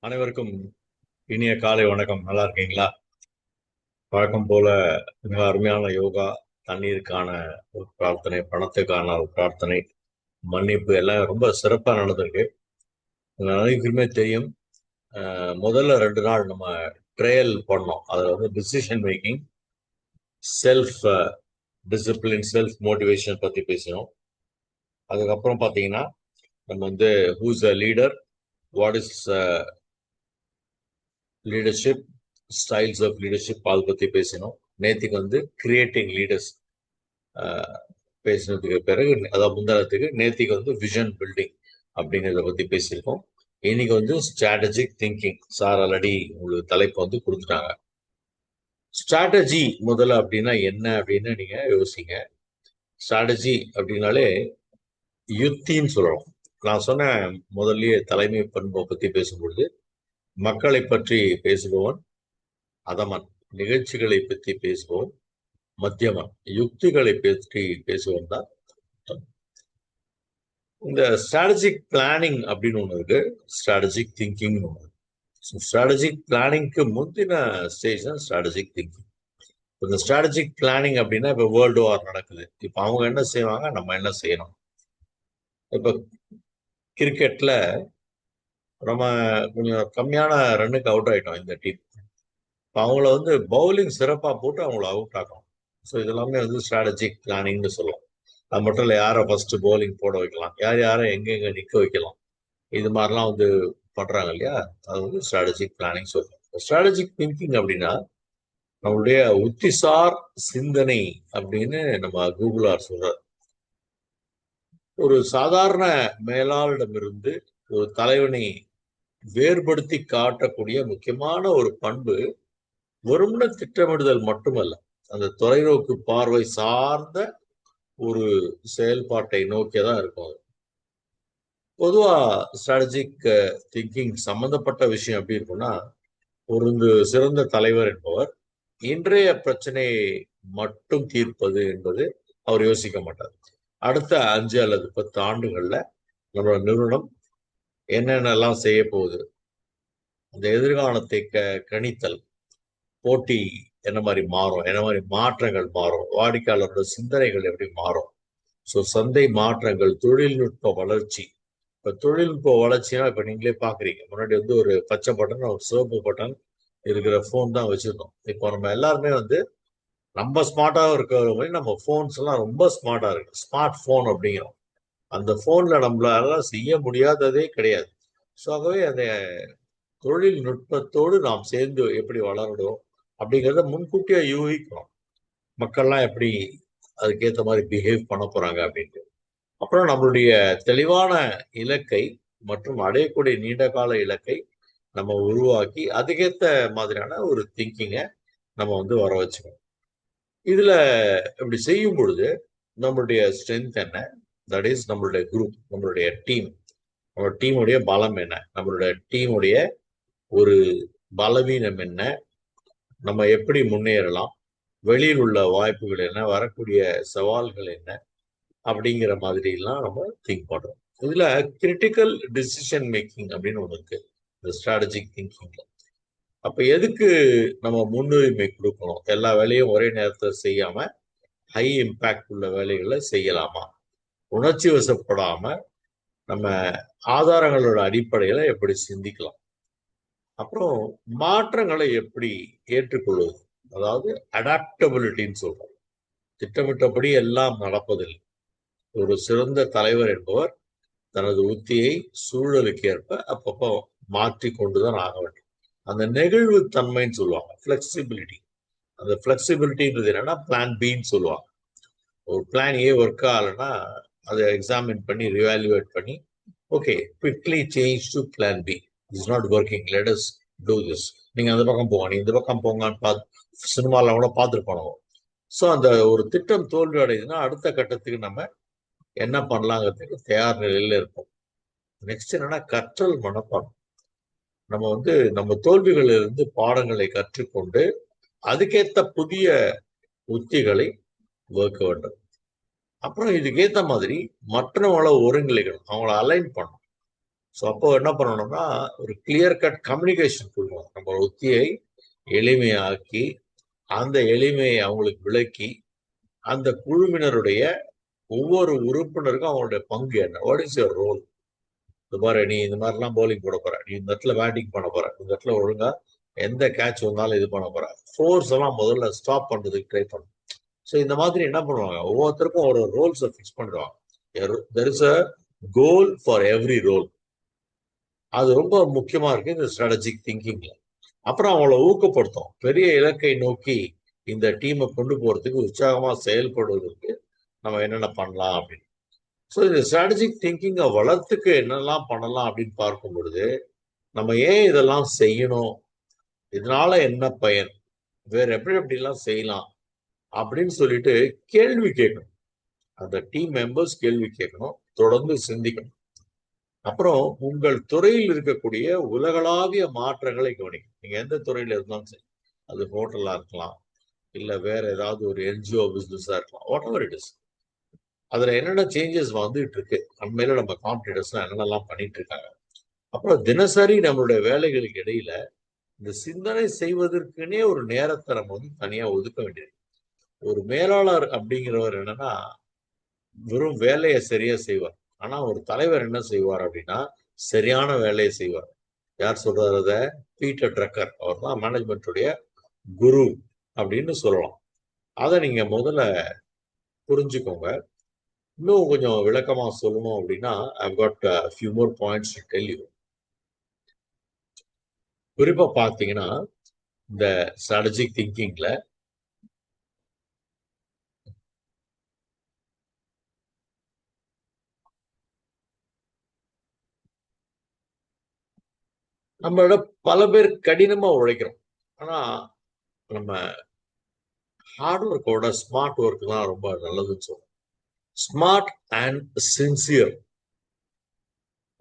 அனைவருக்கும் இனிய காலை வணக்கம். நல்லா இருக்கீங்களா? வழக்கம் போல மிக அருமையான யோகா, தண்ணீருக்கான ஒரு பிரார்த்தனை, பணத்துக்கான ஒரு பிரார்த்தனை, மன்னிப்பு எல்லாம் ரொம்ப சிறப்பா நடந்திருக்கு. அனைவருக்குமே தெரியும். முதல்ல 2 நாள் நம்ம ட்ரையல் பண்ணோம். அதுல வந்து decision making, self discipline, self motivation பத்தி பேசினோம். அதுக்கப்புறம் பாத்தீங்கன்னா நம்ம வந்து who's a leader, what is leadership, styles of leadership அதை பத்தி பேசினோம். நேத்திக்கு வந்து கிரியேட்டிங் லீடர்ஸ் பேசினதுக்கு பிறகு, அதாவது முந்தானத்துக்கு நேத்திக்கு வந்து விஷன் பில்டிங் அப்படிங்கிறத பத்தி பேசியிருக்கோம். இன்னைக்கு வந்து ஸ்ட்ராட்டஜிக் திங்கிங். சார் ஆல்ரெடி உங்களுக்கு தலைப்பு வந்து கொடுத்துட்டாங்க. ஸ்ட்ராட்டஜி முதல்ல அப்படின்னா என்ன அப்படின்னு நீங்க யோசிங்க. ஸ்ட்ராட்டஜி அப்படின்னாலே யுத்தின்னு சொல்லலாம். நான் சொன்ன முதல்லயே தலைமை பண்பை பத்தி பேசும்பொழுது, மக்களை பற்றி பேசுபவன் அதமன், நிகழ்ச்சிகளை பற்றி பேசுபவன் மத்தியமன், யுக்திகளை பற்றி பேசுவன் தான். இந்த ஸ்ட்ராட்டஜிக் பிளானிங் அப்படின்னு ஒண்ணு இருக்கு, ஸ்ட்ராட்டஜிக் திங்கிங் ஒண்ணு. ஸ்ட்ராட்டஜிக் பிளானிங்க்கு முந்தின ஸ்டேஜ் தான் ஸ்ட்ராட்டஜிக் திங்கிங். இந்த ஸ்ட்ராட்டஜிக் பிளானிங் அப்படின்னா இப்ப வேர்ல்டு வார் நடக்குது. இப்ப அவங்க என்ன செய்வாங்க, நம்ம என்ன செய்யணும். இப்ப கிரிக்கெட்ல நம்ம கொஞ்சம் கம்மியான ரன்னுக்கு அவுட் ஆயிட்டோம் இந்த டீம். அவங்கள வந்து பவுலிங் சிறப்பா போட்டு அவங்கள அவுட் ஆகும். ஸோ இதெல்லாமே வந்து ஸ்ட்ராட்டஜிக் பிளானிங்னு சொல்லலாம். அது மட்டும் இல்லை, யாரை ஃபர்ஸ்ட் பவுலிங் போட வைக்கலாம், யார் யாரை எங்கெங்க நிக்க வைக்கலாம், இது மாதிரிலாம் வந்து பண்றாங்க இல்லையா. அது வந்து ஸ்ட்ராட்டஜிக் பிளானிங் சொல்றோம். ஸ்ட்ராட்டஜிக் திங்கிங் அப்படின்னா நம்மளுடைய உத்திசார் சிந்தனை அப்படின்னு நம்ம கூகுளார் சொல்றார். ஒரு சாதாரண மேலாளரிடமிருந்து ஒரு தலைவனை வேறுபடுத்தி காட்டக்கூடிய முக்கியமான ஒரு பண்பு வெறுமன திட்டமிடுதல் மட்டுமல்ல, அந்த தொலைநோக்கு பார்வை சார்ந்த ஒரு செயல்பாட்டை நோக்கியதான் இருக்கும் அது. பொதுவா ஸ்ட்ராட்டஜிக் திங்கிங் சம்பந்தப்பட்ட விஷயம் எப்படி இருக்கும்னா, ஒரு சிறந்த தலைவர் என்பவர் இன்றைய பிரச்சனையை மட்டும் தீர்ப்பது என்பது அவர் யோசிக்க மாட்டார். அடுத்த 5 அல்லது 10 ஆண்டுகள்ல நம்மளோட நிறுவனம் என்னென்னலாம் செய்ய போகுது, அந்த எதிர்காலத்தை கணித்தல், போட்டி என்ன மாதிரி மாறும், என்ன மாதிரி மாற்றங்கள் மாறும், வாடிக்கையாளரோட சிந்தனைகள் எப்படி மாறும், ஸோ சந்தை மாற்றங்கள், தொழில்நுட்ப வளர்ச்சி. இப்ப தொழில்நுட்ப வளர்ச்சியா இப்ப நீங்களே பாக்குறீங்க. முன்னாடி வந்து ஒரு பச்சை பட்டன், ஒரு சிவப்பு பட்டன் இருக்கிற போன் தான் வச்சிருந்தோம். இப்போ நம்ம எல்லாருமே வந்து நம்ம ஸ்மார்ட்டா இருக்கிற மாதிரி நம்ம போன்ஸ் எல்லாம் ரொம்ப ஸ்மார்ட்டா இருக்கு. ஸ்மார்ட் போன் அப்படிங்கிறோம். அந்த போன்ல நம்மளால செய்ய முடியாததே கிடையாது. ஸோ ஆகவே அந்த தொழில்நுட்பத்தோடு நாம் சேர்ந்து எப்படி வளரணும் அப்படிங்கிறத முன்கூட்டியே யூகிக்கிறோம். மக்கள்லாம் எப்படி அதுக்கேற்ற மாதிரி பிஹேவ் பண்ண போறாங்க அப்படின்ட்டு. அப்புறம் நம்மளுடைய தெளிவான இலக்கை மற்றும் அடையக்கூடிய நீண்ட கால இலக்கை நம்ம உருவாக்கி அதுக்கேற்ற மாதிரியான ஒரு திங்கிங்கை நம்ம வந்து வர வச்சுக்கணும். இதுல இப்படி செய்யும் பொழுது நம்மளுடைய ஸ்ட்ரென்த் என்ன, தட் இஸ் நம்மளுடைய குரூப், நம்மளுடைய டீம், நம்ம டீமுடைய பலம் என்ன, நம்மளுடைய டீமுடைய ஒரு பலவீனம் என்ன, நம்ம எப்படி முன்னேறலாம், வெளியில் உள்ள வாய்ப்புகள் என்ன, வரக்கூடிய சவால்கள் என்ன, அப்படிங்கிற மாதிரி எல்லாம் நம்ம திங்க் பண்றோம். இதுல கிரிட்டிக்கல் டிசிஷன் மேக்கிங் அப்படின்னு ஒண்ணு இருக்கு இந்த ஸ்ட்ராட்டஜிக் திங்கிங்ல. அப்ப எதுக்கு நம்ம முன்னுரிமை கொடுக்கணும், எல்லா வேலையும் ஒரே நேரத்தில் செய்யாம ஹை இம்பாக்ட் உள்ள வேலைகளை செய்யலாமா, உணர்ச்சி வசப்படாம நம்ம ஆதாரங்களோட அடிப்படையில எப்படி சிந்திக்கலாம், அப்புறம் மாற்றங்களை எப்படி ஏற்றுக்கொள்வது, அதாவது அடாப்டபிலிட்டின்னு சொல்றோம். திட்டமிட்டபடி எல்லாம் நடப்பதில்லை. ஒரு சிறந்த தலைவர் என்பவர் தனது உத்தியை சூழலுக்கு ஏற்ப அப்பப்போ மாற்றி கொண்டுதான் ஆக வேண்டும். அந்த நெகிழ்வு தன்மைன்னு சொல்லுவாங்க, பிளெக்சிபிலிட்டி. அந்த பிளெக்சிபிலிட்டின்றது என்னன்னா பிளான் பின்னு சொல்லுவாங்க. ஒரு பிளான் ஏ ஒர்க் ஆகலைன்னா அதை எக்ஸாமின் பண்ணி ரிவாலுவேட் பண்ணி, okay, quickly change to plan B. Is not working, let us do this. நீங்க அந்த பக்கம் போங்க, நீங்க இந்த பக்கம் போங்கன்னு பார்த்து சினிமாவில் கூட பார்த்துருப்போம். ஸோ அந்த ஒரு திட்டம் தோல்வி அடையுதுன்னா அடுத்த கட்டத்துக்கு நம்ம என்ன பண்ணலாங்கிறதுக்கு தயார் நிலையில இருப்போம். நெக்ஸ்ட் என்னன்னா கற்றல் மனப்பாடம். நம்ம வந்து நம்ம தோல்விகளில் இருந்து பாடங்களை கற்றுக்கொண்டு அதுக்கேற்ற புதிய உத்திகளை வகுக்க வேண்டும். அப்புறம் இதுக்கேற்ற மாதிரி மற்றவங்கள ஒருங்கிணைக்கணும், அவங்கள அலைன் பண்ணணும். ஸோ அப்போ என்ன பண்ணணும்னா ஒரு கிளியர் கட் கம்யூனிகேஷன் கொடுக்கணும். நம்ம உத்தியை எளிமையாக்கி அந்த எளிமையை அவங்களுக்கு விளக்கி அந்த குழுவினருடைய ஒவ்வொரு உறுப்பினருக்கும் அவங்களுடைய பங்கு என்ன, வாட் இஸ் யுவர் ரோல். இது பாரு, நீ இந்த மாதிரிலாம் போலிங் போட போற, நீ இந்த இடத்துல பேட்டிங் பண்ண போற, இந்த இடத்துல ஒழுங்கா எந்த கேட்ச் வந்தாலும் இது பண்ண போற, ஃபோர்ஸ் எல்லாம் முதல்ல ஸ்டாப் பண்றதுக்கு ட்ரை பண்ணும். ஸோ இந்த மாதிரி என்ன பண்ணுவாங்க, ஒவ்வொருத்தருக்கும் ஒரு ரோல்ஸை ஃபிக்ஸ் பண்ணிடுவாங்க. There is a goal for every role. அது ரொம்ப முக்கியமா இருக்கு இந்த ஸ்ட்ராட்டஜிக் திங்கிங்ல. அப்புறம் அவங்கள ஊக்கப்படுத்தும், பெரிய இலக்கை நோக்கி இந்த டீமை கொண்டு போறதுக்கு உற்சாகமா செயல்படுவதற்கு நம்ம என்னென்ன பண்ணலாம் அப்படின்னு. ஸோ இந்த ஸ்ட்ராட்டஜிக் திங்கிங்கை வளர்த்துக்கு என்னெல்லாம் பண்ணலாம் அப்படின்னு பார்க்கும் பொழுது, நம்ம ஏன் இதெல்லாம் செய்யணும், இதனால என்ன பயன், வேற எப்படி எப்படிலாம் செய்யலாம் அப்படின்னு சொல்லிட்டு கேள்வி கேட்கணும். அந்த டீம் மெம்பர்ஸ் கேள்வி கேட்கணும், தொடர்ந்து சிந்திக்கணும். அப்புறம் உங்கள் துறையில் இருக்கக்கூடிய உலகளாவிய மாற்றங்களை கவனிக்கணும். நீங்க எந்த துறையில இருந்தாலும் சரி, அது ஹோட்டலா இருக்கலாம், இல்ல வேற ஏதாவது ஒரு என்ஜிஓ பிசினஸா இருக்கலாம், வாட் எவர் இட் இஸ். அதுல என்னென்ன சேஞ்சஸ் வந்துட்டு இருக்கு, அண்மையில நம்ம காம்படிட்டர்ஸ் என்னென்னலாம் பண்ணிட்டு இருக்காங்க. அப்புறம் தினசரி நம்மளுடைய வேலைகளுக்கு இடையில இந்த சிந்தனை செய்வதற்குனே ஒரு நேரத்தை நம்ம தனியா ஒதுக்க வேண்டியது. ஒரு மேலாளர் அப்படிங்கிறவர் என்னன்னா வெறும் வேலையை சரியா செய்வார். ஆனா ஒரு தலைவர் என்ன செய்வார் அப்படின்னா சரியான வேலையை செய்வார். யார் சொல்றாரு? பீட்டர் ட்ரக்கர், அவர் தான் மேனேஜ்மெண்ட்டுடைய குரு அப்படின்னு சொல்லலாம். அதை நீங்க முதல்ல புரிஞ்சுக்கோங்க. இன்னும் கொஞ்சம் விளக்கமா சொல்லணும் அப்படின்னா, I've got a few more points to tell you. குறிப்பா பார்த்தீங்கன்னா, இந்த ஸ்ட்ராட்டஜிக் திங்கிங்ல நம்மளோட பல பேர் கடினமா உழைக்கிறோம். ஆனா நம்ம ஹார்ட் ஒர்க்கோட ஸ்மார்ட் ஒர்க் தான் ரொம்ப நல்லதுன்னு சொல்றோம். ஸ்மார்ட் அண்ட் சின்சியர்,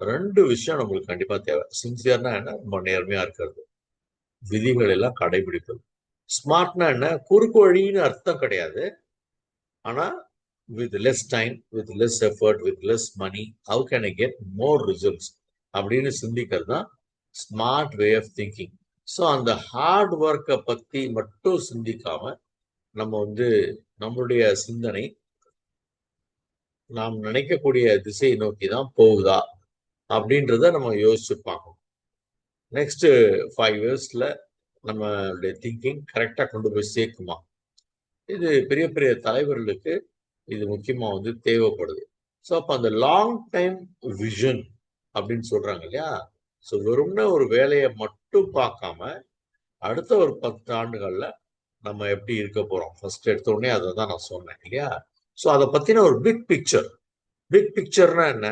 ரெண்டு விஷயம் நம்மளுக்கு கண்டிப்பா தேவை. சின்சியர்னா என்ன, ரொம்ப நேர்மையா இருக்கிறது, விதிகள் எல்லாம் கடைபிடிப்பது. ஸ்மார்ட்னா என்ன, குறுக்கு வழின்னு அர்த்தம் கிடையாது. ஆனா with less time, with less effort, with less money, how can I get more results அப்படின்னு சிந்திக்கிறது தான் smart way of thinking. So அந்த ஹார்ட் ஒர்க்கை பத்தி மட்டும் சிந்திக்காம நம்ம நம்மளுடைய சிந்தனை நாம் நினைக்கக்கூடிய திசையை நோக்கி தான் போகுதா அப்படின்றத நம்ம யோசிச்சு பார்க்கணும். நெக்ஸ்ட் 5 இயர்ஸ்ல நம்மளுடைய திங்கிங் கரெக்டா கொண்டு போய் சேர்க்குமா? இது பெரிய பெரிய தலைவர்களுக்கு இது முக்கியமா தேவைப்படுது. ஸோ அப்போ அந்த லாங் டைம் விஷன் அப்படின்னு சொல்றாங்க இல்லையா? ஸோ வெறும்னா ஒரு வேலையை மட்டும் பார்க்காம அடுத்த ஒரு 10 ஆண்டுகள்ல நம்ம எப்படி இருக்க போறோம், ஃபர்ஸ்ட் எடுத்த உடனே அதை தான் நான் சொன்னேன் இல்லையா? ஸோ அதை பத்தின ஒரு பிக் பிக்சர். பிக் பிக்சர்னா என்ன?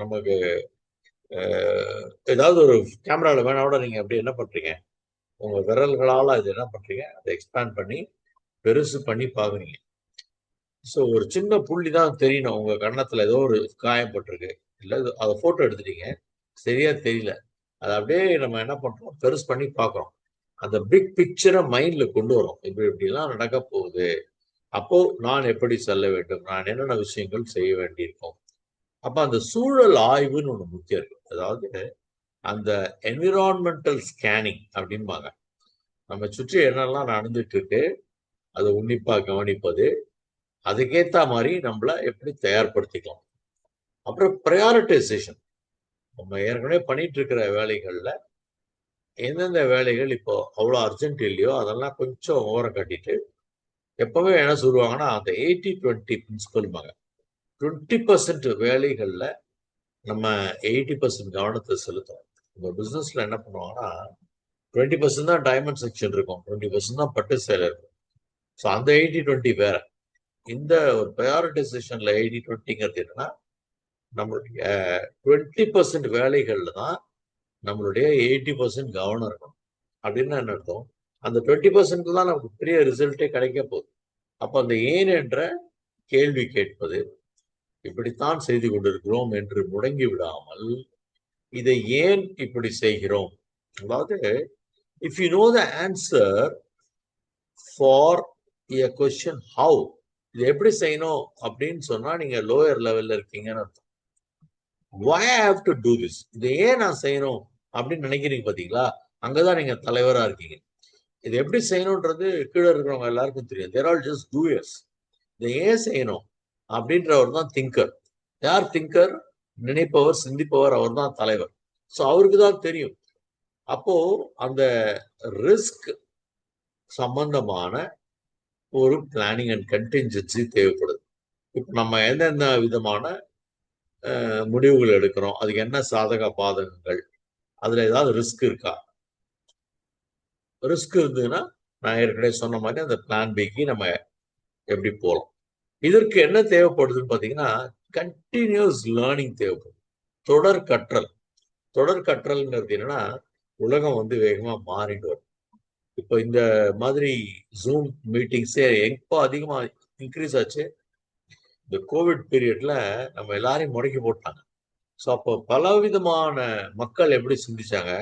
நமக்கு ஏதாவது ஒரு கேமரால வேணாவோட நீங்க அப்படி என்ன பண்றீங்க, உங்க விரல்களால அது என்ன பண்றீங்க, அதை எக்ஸ்பேண்ட் பண்ணி பெருசு பண்ணி பாக்குறீங்க. ஸோ ஒரு சின்ன புள்ளி தான் தெரியணும், உங்க கன்னத்துல ஏதோ ஒரு காயப்பட்டிருக்கு, இல்லை அதை போட்டோ எடுத்துட்டீங்க, சரியா தெரியல, அதை அப்படியே நம்ம என்ன பண்றோம், பெருசு பண்ணி பார்க்குறோம். அந்த பிக் பிக்சரை மைண்ட்ல கொண்டு வரும், இப்படி இப்படிலாம் நடக்க போகுது, அப்போ நான் எப்படி செல்ல வேண்டும், நான் என்னென்ன விஷயங்கள் செய்ய வேண்டியிருக்கும். அப்ப அந்த சூழல் ஆய்வுன்னு ஒண்ணு முக்கியம் இருக்கு. அதாவது அந்த என்விரான்மெண்டல் ஸ்கேனிங் அப்படின்பாங்க. நம்ம சுற்றி என்னெல்லாம் நடந்துட்டு இருக்கு அதை உன்னிப்பா கவனிப்பது, அதுக்கேத்த மாதிரி நம்மள எப்படி தயார்படுத்திக்கலாம். அப்புறம் ப்ரையாரிட்டைசேஷன், நம்ம ஏற்கனவே பண்ணிட்டு இருக்கிற வேலைகள்ல எந்தெந்த வேலைகள் இப்போ அவ்வளோ அர்ஜென்ட் இல்லையோ அதெல்லாம் கொஞ்சம் ஓரம் கட்டிட்டு, எப்பவுமே என்ன சொல்லுவாங்கன்னா அந்த 80-20 பிரின்சிபல்பாங்க. 20% வேலைகள்ல நம்ம 80% கவனத்தை செலுத்தும். இந்த பிசினஸ்ல என்ன பண்ணுவாங்கன்னா 20% தான் டைமண்ட் செக்ஷன் இருக்கும், 20% தான் பட்டு சேலை இருக்கும். ஸோ அந்த 80-20 வேற. இந்த ஒரு ப்ரையாரிட்டைசேஷன்ல 80-20ங்கிறது என்னன்னா, நம்மளுடைய 20% வேலைகள்ல தான் நம்மளுடைய 80% கவனம் இருக்கணும். அப்படின்னு என்ன அர்த்தம், அந்த 20% தான் நமக்கு பெரிய ரிசல்ட்டே கிடைக்க போகுது. அப்ப அந்த ஏன் என்ற கேள்வி கேட்பது, இப்படித்தான் செய்து கொண்டிருக்கிறோம் என்று முடங்கி விடாமல் இதை ஏன் இப்படி செய்கிறோம், அதாவது if you know the answer for a question how, இது எப்படி செய்யணும் அப்படின்னு சொன்னா நீங்க லோயர் லெவல்ல இருக்கீங்கன்னு அர்த்தம். why I have to do this, இதை ஏன் நான் செய்யணும் அப்படின்னு நினைக்கிறீங்க பாத்தீங்களா? அங்கதான் நீங்க தலைவரா இருக்கீங்க. இது எப்படி செய்யணும்ன்றது கீழே இருக்கிறவங்க எல்லாருக்கும் தெரியும். தேர் ஆல் ஜஸ்ட் டூயர்ஸ். இதை ஏன் செய்யணும் அப்படின்றவர் தான் திங்கர். யார் திங்கர்? நினைப்பவர், சிந்திப்பவர், அவர் தான் தலைவர். ஸோ அவருக்கு தான் தெரியும். அப்போ அந்த ரிஸ்க் சம்பந்தமான ஒரு பிளானிங் அண்ட் கண்டின்ஜென்சி தேவைப்படுது. இப்போ நம்ம எந்தெந்த விதமான முடிவுகள் எடுக்கிறோம், அதுக்கு என்ன சாதக பாதகங்கள், அதுல ஏதாவது ரிஸ்க் இருக்கா? ரிஸ்க் இருந்ததுன்னா நான் ஏற்கனவே சொன்ன மாதிரி அந்த பிளான் பிக்கு நம்ம எப்படி போகலாம். இதற்கு என்ன தேவைப்படுதுன்னு பார்த்தீங்கன்னா, கண்டினியூஸ் லேர்னிங் தேவைப்படும். தொடர் கற்றல். தொடர் கற்றல்ங்கிறது என்னன்னா, உலகம் வந்து வேகமா மாறிட்டு வரும். இப்போ இந்த மாதிரி ஜூம் மீட்டிங்ஸே எப்போ அதிகமா இன்க்ரீஸ் ஆச்சு? இந்த கோவிட் பீரியட்ல நம்ம எல்லாரையும் முடக்கி போட்டாங்க. ஸோ அப்போ பலவிதமான மக்கள் எப்படி சிந்திச்சாங்க?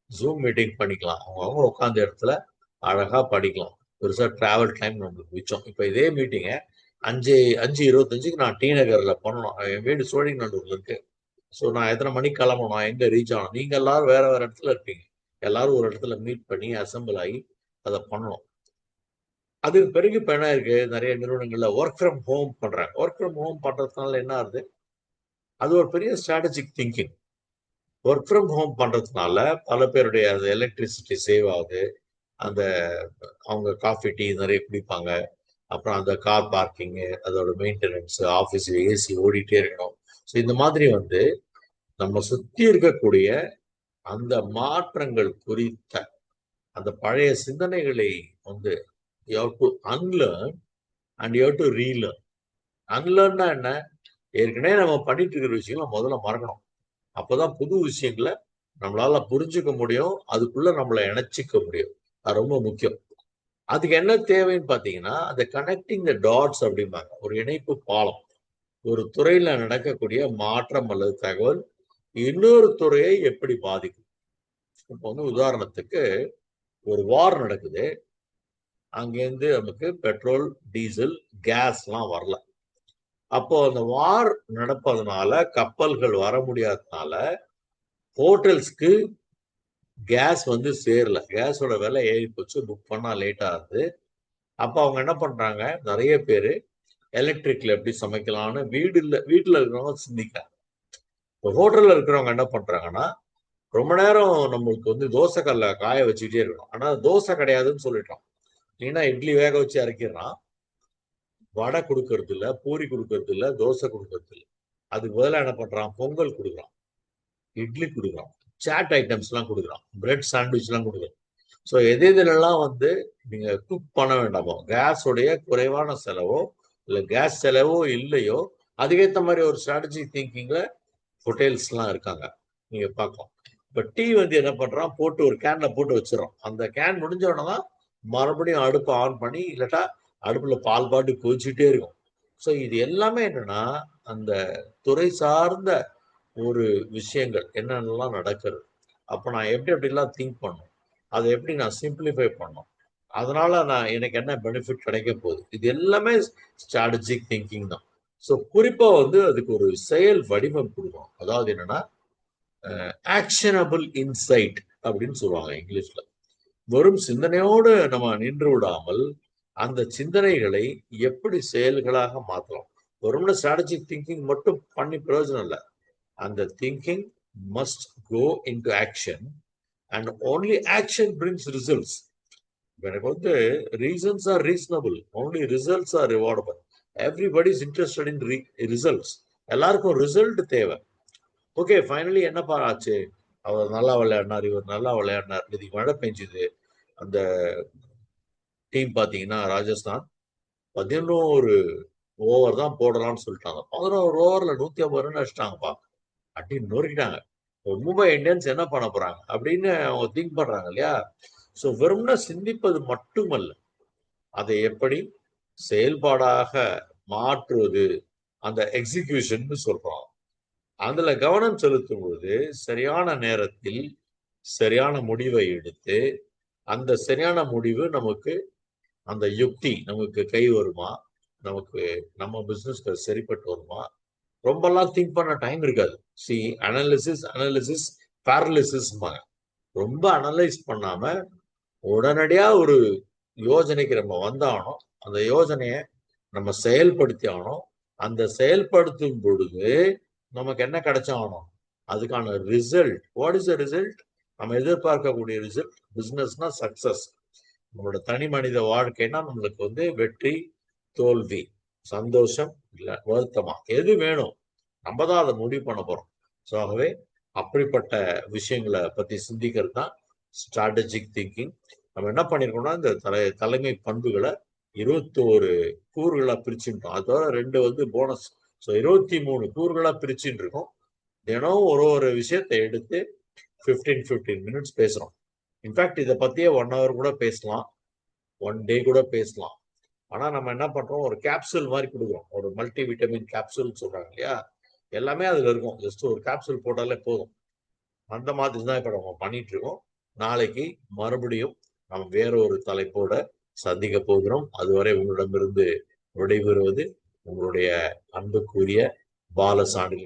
ஜூம் மீட்டிங் பண்ணிக்கலாம், அவங்க உட்காந்த இடத்துல அழகா படிக்கலாம், பெருசா டிராவல் டைம் நம்மளுக்கு மிச்சம். இப்போ இதே மீட்டிங்கை 5:25 நான் டி நகர்ல பண்ணணும். என் வீடு சோழிங்கநல்லூர்ல இருக்கு. ஸோ நான் எத்தனை மணிக்கு கிளம்பணும், நான் எங்க ரீச் ஆகணும், நீங்க எல்லாரும் வேற வேற இடத்துல இருப்பீங்க, எல்லாரும் ஒரு இடத்துல மீட் பண்ணி அசம்பிள் ஆகி அதை பண்ணணும். அதுக்கு பிறகு இப்போ என்ன இருக்கு, நிறைய நிறுவனங்கள்ல ஒர்க் ஃப்ரம் ஹோம் பண்றாங்க. ஒர்க் ஃப்ரம் ஹோம் பண்றதுனால என்ன ஆகுது? அது ஒரு பெரிய strategic thinking. Work from home பண்றதுனால பல பேருடைய அந்த எலக்ட்ரிசிட்டி சேவ் ஆகுது. அந்த அவங்க காஃபி டீ நிறைய குடிப்பாங்க. அப்புறம் அந்த கார் பார்க்கிங்கு, அதோட மெயின்டெனன்ஸ், ஆஃபீஸ் ஏசி ஓடிட்டே இருக்கணும். ஸோ இந்த மாதிரி வந்து நம்ம சுத்தி இருக்கக்கூடிய அந்த மாற்றங்கள் குறித்த அந்த பழைய சிந்தனைகளை வந்து you have to unlearn and you have to relearn. அன்லேர்ன்னா என்ன? ஏற்கனவே நம்ம பண்ணிட்டு இருக்கிற விஷயங்களை முதல்ல மறக்கணும். அப்பதான் புது விஷயங்களை நம்மளால புரிஞ்சுக்க முடியும், அதுக்குள்ள நம்மளை இணைச்சிக்க முடியும். அது ரொம்ப முக்கியம். அதுக்கு என்ன தேவைன்னு பாத்தீங்கன்னா, அந்த கனெக்டிங் த டாட்ஸ் அப்படிம்பாங்க, ஒரு இணைப்பு பாலம். ஒரு துறையில நடக்கக்கூடிய மாற்றம் அல்லது தகவல் இன்னொரு துறையை எப்படி பாதிக்கும்? இப்போ வந்து உதாரணத்துக்கு ஒரு வார் நடக்குது, அங்கேருந்து நமக்கு பெட்ரோல், டீசல், கேஸ்லாம் வரல. அப்போ அந்த வார் நடப்பதனால கப்பல்கள் வர முடியாததுனால ஹோட்டல்ஸ்க்கு கேஸ் வந்து சேரல, கேஸோட விலை ஏறி போச்சு, புக் பண்ணா லேட் ஆகுது. அப்போ அவங்க என்ன பண்றாங்க, நிறைய பேர் எலக்ட்ரிக்ல எப்படி சமைக்கலாம்னு வீட்டுல இருக்கிறவங்க சிந்திக்கிறாங்க. இப்போ ஹோட்டல்ல இருக்கிறவங்க என்ன பண்றாங்கன்னா, ரொம்ப நேரம் நம்மளுக்கு வந்து தோசை கல்ல காய வச்சுக்கிட்டே இருக்கணும். ஆனா தோசை கிடையாதுன்னு சொல்லிட்டோம். இல்லைன்னா இட்லி வேக வச்சு இறக்கிடுறான், வடை கொடுக்கறது இல்ல, பூரி கொடுக்கறது இல்ல, தோசை கொடுக்கறது இல்லை. அதுக்கு பதிலாக என்ன பண்றான், பொங்கல் கொடுக்குறான், இட்லி கொடுக்குறான், சாட் ஐட்டம்ஸ் எல்லாம் கொடுக்குறான், பிரெட் சாண்ட்விச் எல்லாம் கொடுக்குறான். ஸோ இதுலெல்லாம் வந்து நீங்க குக் பண்ண வேண்டாமோ, கேஸோடைய குறைவான செலவோ இல்லை கேஸ் செலவோ இல்லையோ, அதுக்கேற்ற மாதிரி ஒரு ஸ்ட்ராட்டஜி திங்கிங்ல ஹோட்டல்ஸ்லாம் இருக்காங்க, நீங்க பார்க்கலாம். இப்போ டீ வந்து என்ன பண்றான், போட்டு ஒரு கேன்ல போட்டு வச்சிடறோம். அந்த கேன் முடிஞ்ச உடனே தான் மறுபடியும் அடுப்பை ஆன் பண்ணி, இல்லாட்டா அடுப்புல பால் பாட்டு கொதிச்சுட்டே இருக்கும். ஸோ இது எல்லாமே என்னன்னா, அந்த துறை சார்ந்த ஒரு விஷயங்கள் என்னென்னலாம் நடக்கிறது. அப்போ நான் எப்படி எப்படிலாம் திங்க் பண்ணணும், அதை எப்படி நான் சிம்பிளிஃபை பண்ணணும், அதனால நான் எனக்கு என்ன பெனிஃபிட் கிடைக்க போகுது, இது எல்லாமே ஸ்ட்ராட்டஜிக் திங்கிங் தான். ஸோ குறிப்பா வந்து அதுக்கு ஒரு செயல் வடிவம் கொடுக்கும். அதாவது என்னன்னா, ஆக்ஷனபிள் இன்சைட் அப்படின்னு சொல்லுவாங்க இங்கிலீஷ்ல. வெறும் சிந்தனையோடு நம்ம நின்று விடாமல் அந்த சிந்தனைகளை எப்படி செயல்களாக மாற்றலாம். வெறும்னா ஸ்ட்ராட்டஜிக் திங்கிங் மட்டும் பண்ணி பிரயோஜனம் இல்லை. அந்த thinking must go into action and only action brings results. எனக்கு வந்து reasons are reasonable, only results are rewardable. Everybody is interested in results. எல்லாருக்கும் ரிசல்ட் தேவை. ஓகே, ஃபைனலி என்னப்பா ஆச்சு, அவர் நல்லா விளையாடினார், இவர் நல்லா விளையாடினார், இதுக்கு மழை பெஞ்சுது. அந்த டீம் பார்த்தீங்கன்னா ராஜஸ்தான் 11 ஓவர் தான் போடலாம்னு சொல்லிட்டாங்க. 11 ஓவர்ல 150 ரன் அடிச்சிட்டாங்கப்பா, அப்படின்னு நொறுக்கிட்டாங்க. மும்பை இந்தியன்ஸ் என்ன பண்ண போறாங்க அப்படின்னு அவங்க திங்க் பண்றாங்க இல்லையா? ஸோ வெறும்னா சிந்திப்பது மட்டுமல்ல, அதை எப்படி செயல்பாடாக மாற்றுவது, அந்த எக்ஸிகியூஷன் சொல்றோம். அதுல கவனம் செலுத்தும் பொழுது சரியான நேரத்தில் சரியான முடிவை எடுத்து, அந்த சரியான முடிவு நமக்கு, அந்த யுக்தி நமக்கு கை வருமா, நமக்கு நம்ம பிசினஸ்க்கு சரிப்பட்டு வருமா, ரொம்பலாம் திங்க் பண்ண டைம் இருக்காது. C, analysis paralysis. ரொம்ப அனலைஸ் பண்ணாம உடனடியா ஒரு யோஜனைக்கு நம்ம வந்தாகணும். அந்த யோஜனையை நம்ம செயல்படுத்தி ஆகணும். அந்த செயல்படுத்தும் பொழுது நமக்கு என்ன கிடைச்சாகணும்? அதுக்கான result. What is the result? நம்ம எதிர்பார்க்கக்கூடிய ரிசல்ட். பிசினஸ்னா சக்சஸ். நம்மளோட தனி மனித வாழ்க்கைனா நம்மளுக்கு வெற்றி, தோல்வி, சந்தோஷம், இல்ல வருத்தமா, எது வேணும்? நம்ம தான் அதை முடிவு பண்ண போறோம். ஸோ ஆகவே அப்படிப்பட்ட விஷயங்களை பத்தி சிந்திக்கிறது தான் ஸ்ட்ராட்டஜிக் திங்கிங். நம்ம என்ன பண்ணிருக்கோம்னா, இந்த தலைமை பண்புகளை 21 கூறுகளா பிரிச்சுட்டோம். அதோட 2 போனஸ். ஸோ 23 கூறுகளா பிரிச்சுட்டு இருக்கோம். தினம் ஒரு விஷயத்தை எடுத்து 15 மினிட்ஸ் பேசுறோம். இன்ஃபேக்ட் இதை பத்தியே 1 hour கூட பேசலாம், 1 day கூட பேசலாம். ஆனா நம்ம என்ன பண்றோம், ஒரு கேப்சூல் மாதிரி கொடுக்குறோம். ஒரு மல்டி விட்டமின் கேப்சூல் சொல்றாங்க இல்லையா, எல்லாமே அதுல இருக்கும். ஜஸ்ட் ஒரு கேப்சூல் போட்டாலே போதும். அந்த மாதிரி தான் இப்ப நம்ம பண்ணிட்டு இருக்கோம். நாளைக்கு மறுபடியும் நம்ம வேற ஒரு தலைப்போட சந்திக்க போகிறோம். அதுவரை உங்களிடமிருந்து விடைபெறுவது உங்களுடைய அன்புக்குரிய பாலசாமி.